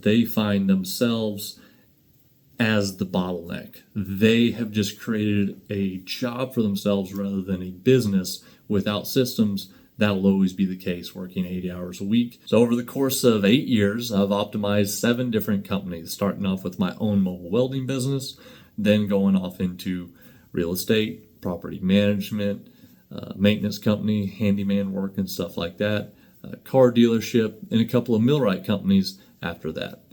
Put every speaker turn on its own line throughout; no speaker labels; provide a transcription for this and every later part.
They find themselves as the bottleneck. They have just created a job for themselves rather than a business. Without systems, that'll always be the case, working 80 hours a week. So over the course of 8 years, I've optimized 7 different companies, starting off with my own mobile welding business, then going off into real estate, property management, maintenance company, handyman work and stuff like that, car dealership, and a couple of millwright companies after that.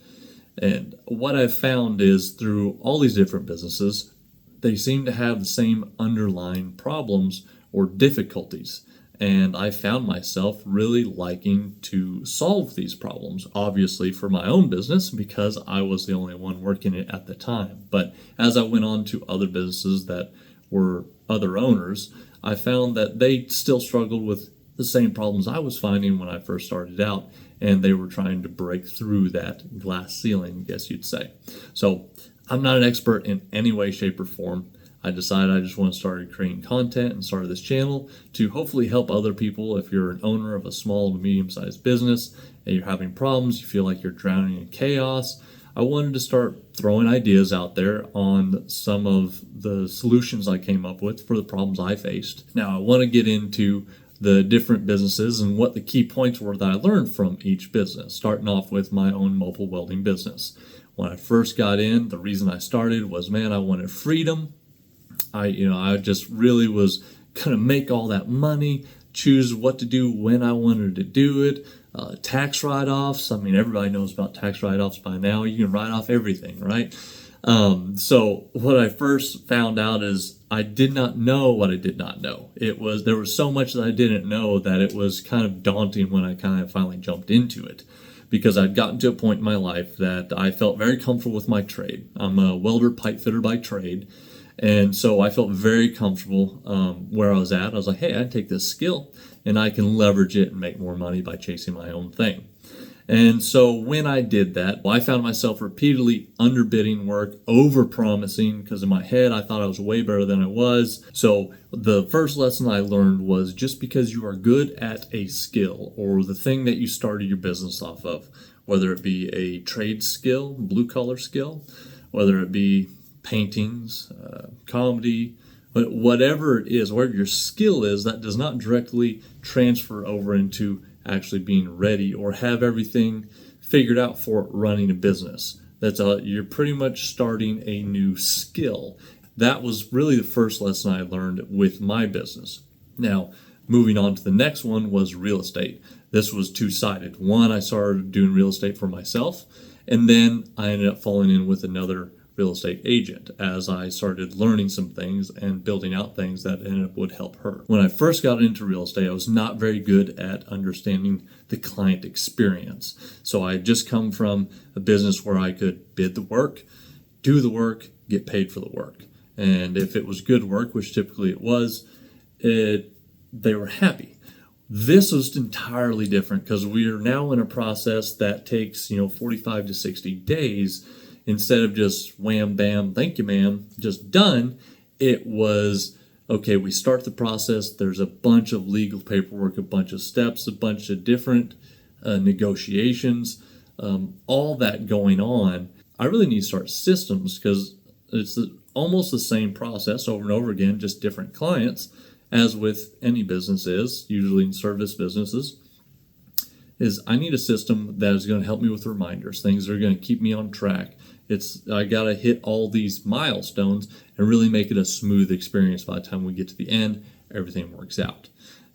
And what I've found is through all these different businesses, they seem to have the same underlying problems or difficulties. And I found myself really liking to solve these problems, obviously for my own business because I was the only one working it at the time. But as I went on to other businesses that were other owners, I found that they still struggled with the same problems I was finding when I first started out, and they were trying to break through that glass ceiling, I guess you'd say. So I'm not an expert in any way, shape, or form. I decided I just want to start creating content and started this channel to hopefully help other people. If you're an owner of a small to medium-sized business and you're having problems, you feel like you're drowning in chaos, I wanted to start throwing ideas out there on some of the solutions I came up with for the problems I faced. Now, I want to get into the different businesses and what the key points were that I learned from each business, starting off with my own mobile welding business. When I first got in, the reason I started was, I wanted freedom. I just really was going to make all that money, choose what to do when I wanted to do it. Tax write-offs. Everybody knows about tax write-offs by now. You can write off everything, right? So what I first found out is I did not know what I did not know. There was so much that I didn't know that it was kind of daunting when I kind of finally jumped into it, because I'd gotten to a point in my life that I felt very comfortable with my trade. I'm a welder pipe fitter by trade. And so I felt very comfortable where I was at. I was like, hey, I can take this skill and I can leverage it and make more money by chasing my own thing. And so when I did that, I found myself repeatedly underbidding work, over-promising, because in my head I thought I was way better than I was. So the first lesson I learned was just because you are good at a skill or the thing that you started your business off of, whether it be a trade skill, blue-collar skill, whether it be paintings, comedy, but whatever it is, whatever your skill is, that does not directly transfer over into actually being ready or have everything figured out for running a business. You're pretty much starting a new skill. That was really the first lesson I learned with my business. Now, moving on to the next one was real estate. This was two-sided. One, I started doing real estate for myself, and then I ended up falling in with another real estate agent as I started learning some things and building out things that ended up would help her. When I first got into real estate, I was not very good at understanding the client experience. So I had just come from a business where I could bid the work, do the work, get paid for the work. And if it was good work, which typically it was, they were happy. This was entirely different because we are now in a process that takes 45 to 60 days. Instead of just wham, bam, thank you, ma'am, just done, it was, okay, we start the process. There's a bunch of legal paperwork, a bunch of steps, a bunch of different negotiations, all that going on. I really need to start systems because it's almost the same process over and over again, just different clients, as with any business is, usually in service businesses. Is I need a system that is going to help me with reminders, things that are going to keep me on track. I got to hit all these milestones and really make it a smooth experience. By the time we get to the end, everything works out.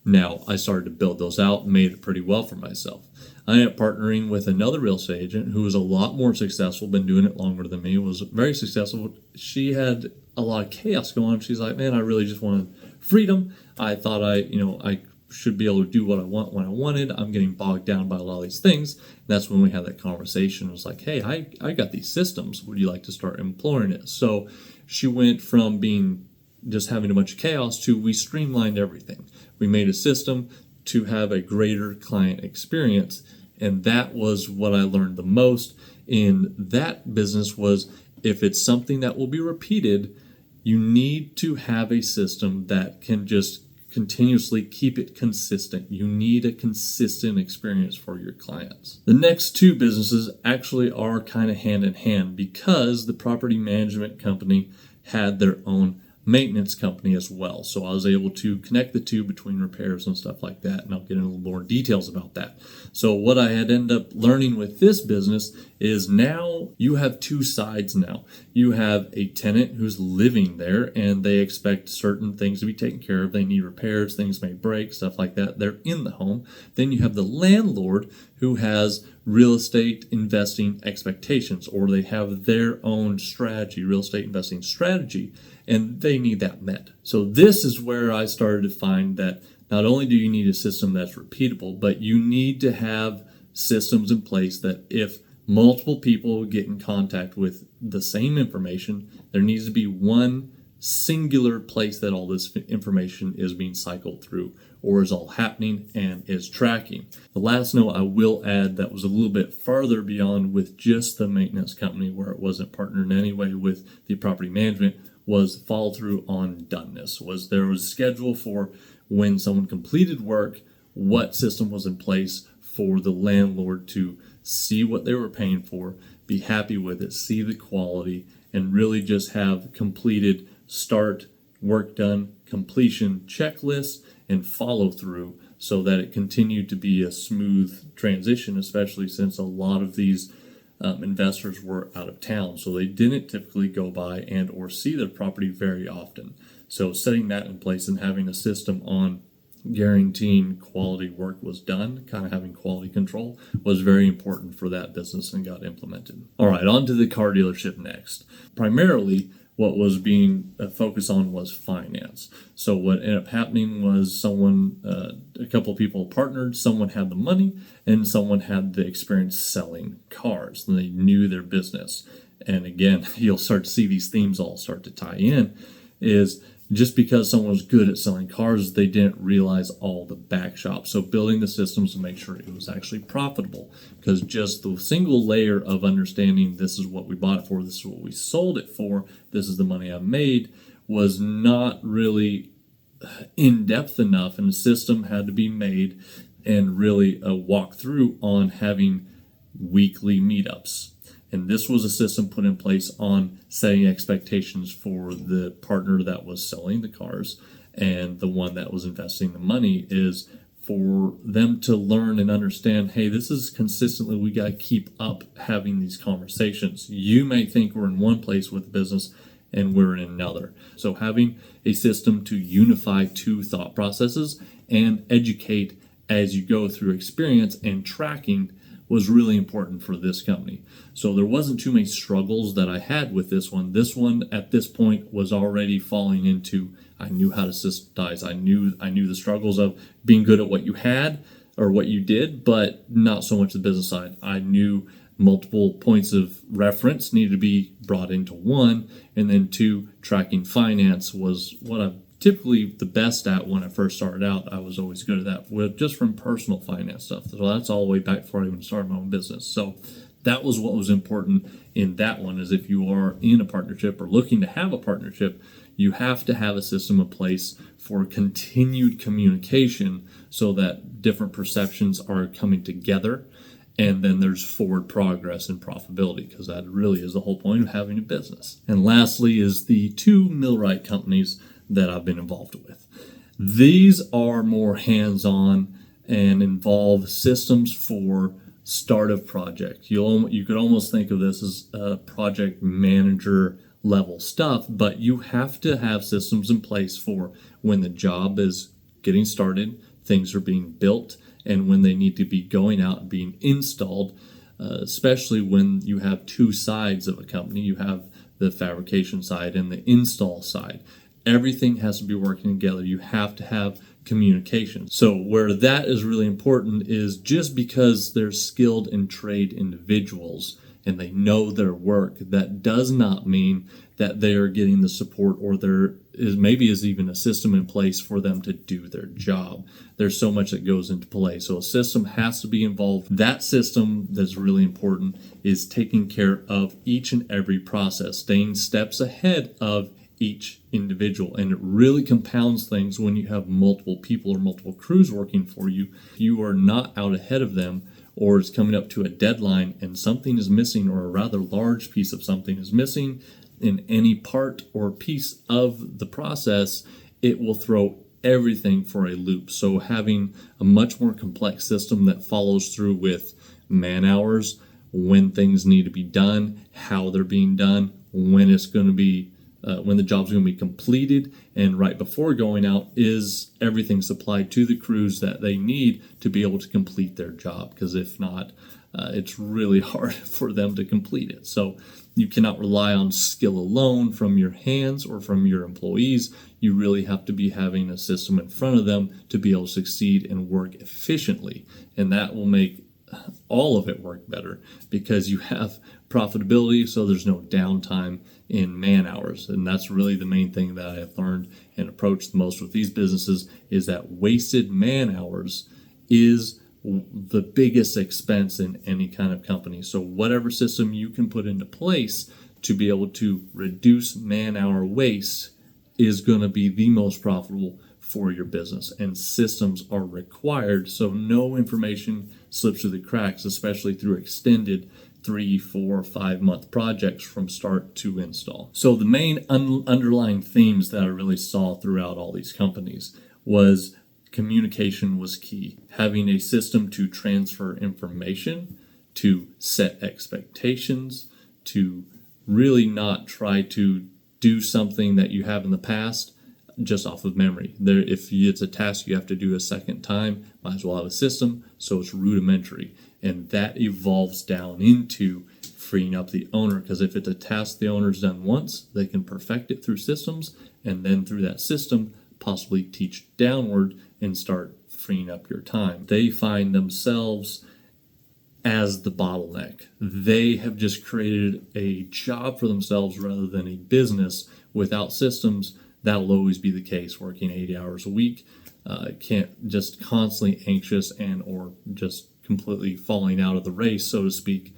Now, I started to build those out and made it pretty well for myself. I ended up partnering with another real estate agent who was a lot more successful, been doing it longer than me, was very successful. She had a lot of chaos going on. She's like, man, I really just wanted freedom. I thought I should be able to do what I want when I wanted. I'm getting bogged down by a lot of these things. And that's when we had that conversation. It was like, hey, I got these systems. Would you like to start employing it? So she went from being just having a bunch of chaos to we streamlined everything. We made a system to have a greater client experience. And that was what I learned the most in that business was if it's something that will be repeated, you need to have a system that can just continuously keep it consistent. You need a consistent experience for your clients. The next two businesses actually are kind of hand in hand because the property management company had their own maintenance company as well. So I was able to connect the two between repairs and stuff like that, and I'll get into a little more details about that. So what I had ended up learning with this business is now you have two sides now. You have a tenant who's living there and they expect certain things to be taken care of. They need repairs, things may break, stuff like that. They're in the home. Then you have the landlord who has real estate investing expectations, or they have their own strategy, real estate investing strategy, and they need that met. So this is where I started to find that not only do you need a system that's repeatable, but you need to have systems in place that if multiple people get in contact with the same information, there needs to be one singular place that all this information is being cycled through or is all happening and is tracking. The last note I will add that was a little bit farther beyond with just the maintenance company where it wasn't partnered in any way with the property management was follow through on doneness. There was a schedule for when someone completed work, what system was in place for the landlord to see what they were paying for, be happy with it, see the quality, and really just have completed start, work done, completion checklist, and follow through so that it continued to be a smooth transition, especially since a lot of these investors were out of town. So they didn't typically go by and or see their property very often. So setting that in place and having a system on guaranteeing quality work was done, kind of having quality control, was very important for that business and got implemented. All right, on to the car dealership next. Primarily, what was being focused on was finance. So what ended up happening was a couple of people partnered, someone had the money and someone had the experience selling cars, and they knew their business. And again, you'll start to see these themes all start to tie in, is just because someone was good at selling cars, they didn't realize all the back shop. So building the systems to make sure it was actually profitable, because just the single layer of understanding this is what we bought it for, this is what we sold it for, this is the money I made, was not really in-depth enough, and the system had to be made and really walk through on having weekly meetups. And this was a system put in place on setting expectations for the partner that was selling the cars and the one that was investing the money, is for them to learn and understand, hey, this is consistently, we got to keep up having these conversations. You may think we're in one place with the business and we're in another. So having a system to unify two thought processes and educate as you go through experience and tracking was really important for this company. So there wasn't too many struggles that I had with this one. This one at this point was already falling into, I knew how to systematize. I knew the struggles of being good at what you had or what you did, but not so much the business side. I knew multiple points of reference needed to be brought into one, and then two, tracking finance was what I'm typically the best at when I first started out. I was always good at that, just from personal finance stuff. So that's all the way back before I even started my own business. So that was what was important in that one, is if you are in a partnership or looking to have a partnership, you have to have a system in place for continued communication so that different perceptions are coming together, and then there's forward progress and profitability, because that really is the whole point of having a business. And lastly is the two millwright companies that I've been involved with. These are more hands-on and involve systems for start of project. You could almost think of this as a project manager level stuff, but you have to have systems in place for when the job is getting started, things are being built, and when they need to be going out and being installed, especially when you have two sides of a company. You have the fabrication side and the install side. Everything has to be working together. You have to have communication. So where that is really important is just because they're skilled and trade individuals and they know their work, that does not mean that they are getting the support, or there is even a system in place for them to do their job. There's so much that goes into play. So a system has to be involved. That system that's really important is taking care of each and every process, staying steps ahead of each individual. And it really compounds things when you have multiple people or multiple crews working for you. You are not out ahead of them, or it's coming up to a deadline and something is missing, or a rather large piece of something is missing in any part or piece of the process, it will throw everything for a loop. So having a much more complex system that follows through with man hours, when things need to be done, how they're being done, when it's going to be when the job's going to be completed, and right before going out, is everything supplied to the crews that they need to be able to complete their job? Because if not, it's really hard for them to complete it. So you cannot rely on skill alone from your hands or from your employees. You really have to be having a system in front of them to be able to succeed and work efficiently. And that will make all of it work better, because you have profitability, so there's no downtime in man hours. And that's really the main thing that I have learned and approached the most with these businesses, is that wasted man hours is the biggest expense in any kind of company. So whatever system you can put into place to be able to reduce man hour waste is going to be the most profitable for your business. And systems are required so no information slips through the cracks, especially through extended 3, 4, 5 month projects from start to install. So the main underlying themes that I really saw throughout all these companies was communication was key. Having a system to transfer information, to set expectations, to really not try to do something that you have in the past just off of memory. If it's a task you have to do a second time, might as well have a system so it's rudimentary. And that evolves down into freeing up the owner, because if it's a task the owner's done once, they can perfect it through systems, and then through that system possibly teach downward and start freeing up your time. They find themselves as the bottleneck. They have just created a job for themselves rather than a business. Without systems, that'll always be the case, working 80 hours a week. Can't just constantly anxious and or just completely falling out of the race, so to speak,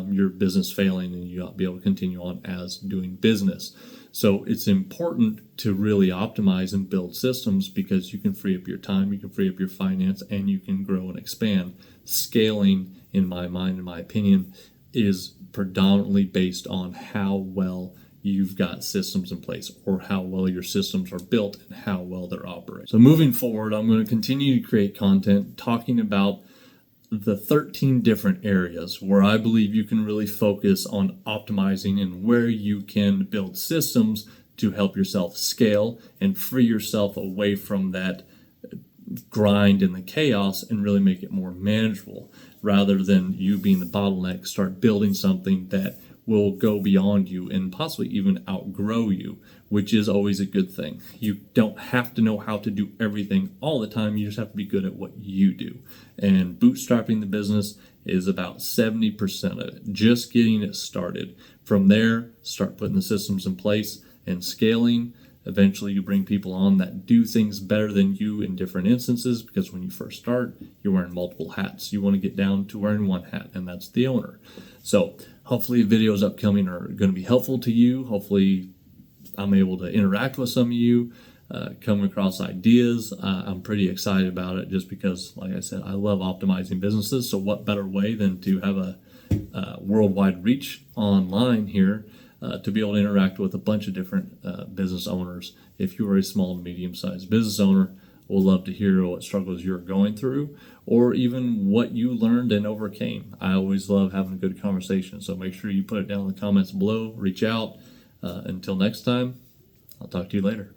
your business failing and you not be able to continue on as doing business. So it's important to really optimize and build systems, because you can free up your time, you can free up your finance, and you can grow and expand. Scaling, in my mind, in my opinion, is predominantly based on how well you've got systems in place, or how well your systems are built and how well they're operating. So moving forward, I'm going to continue to create content talking about the 13 different areas where I believe you can really focus on optimizing, and where you can build systems to help yourself scale and free yourself away from that grind and the chaos, and really make it more manageable. Rather than you being the bottleneck, start building something that will go beyond you and possibly even outgrow you, which is always a good thing. You don't have to know how to do everything all the time. You just have to be good at what you do. And bootstrapping the business is about 70% of it, just getting it started. From there, start putting the systems in place and scaling. Eventually, you bring people on that do things better than you in different instances, because when you first start, you're wearing multiple hats. You want to get down to wearing one hat, and that's the owner. So hopefully videos upcoming are going to be helpful to you. Hopefully I'm able to interact with some of you, come across ideas. I'm pretty excited about it, just because, like I said, I love optimizing businesses. So what better way than to have a worldwide reach online here, to be able to interact with a bunch of different business owners. If you are a small to medium-sized business owner, we'll love to hear what struggles you're going through, or even what you learned and overcame. I always love having a good conversation, so make sure you put it down in the comments below. Reach out. Until next time, I'll talk to you later.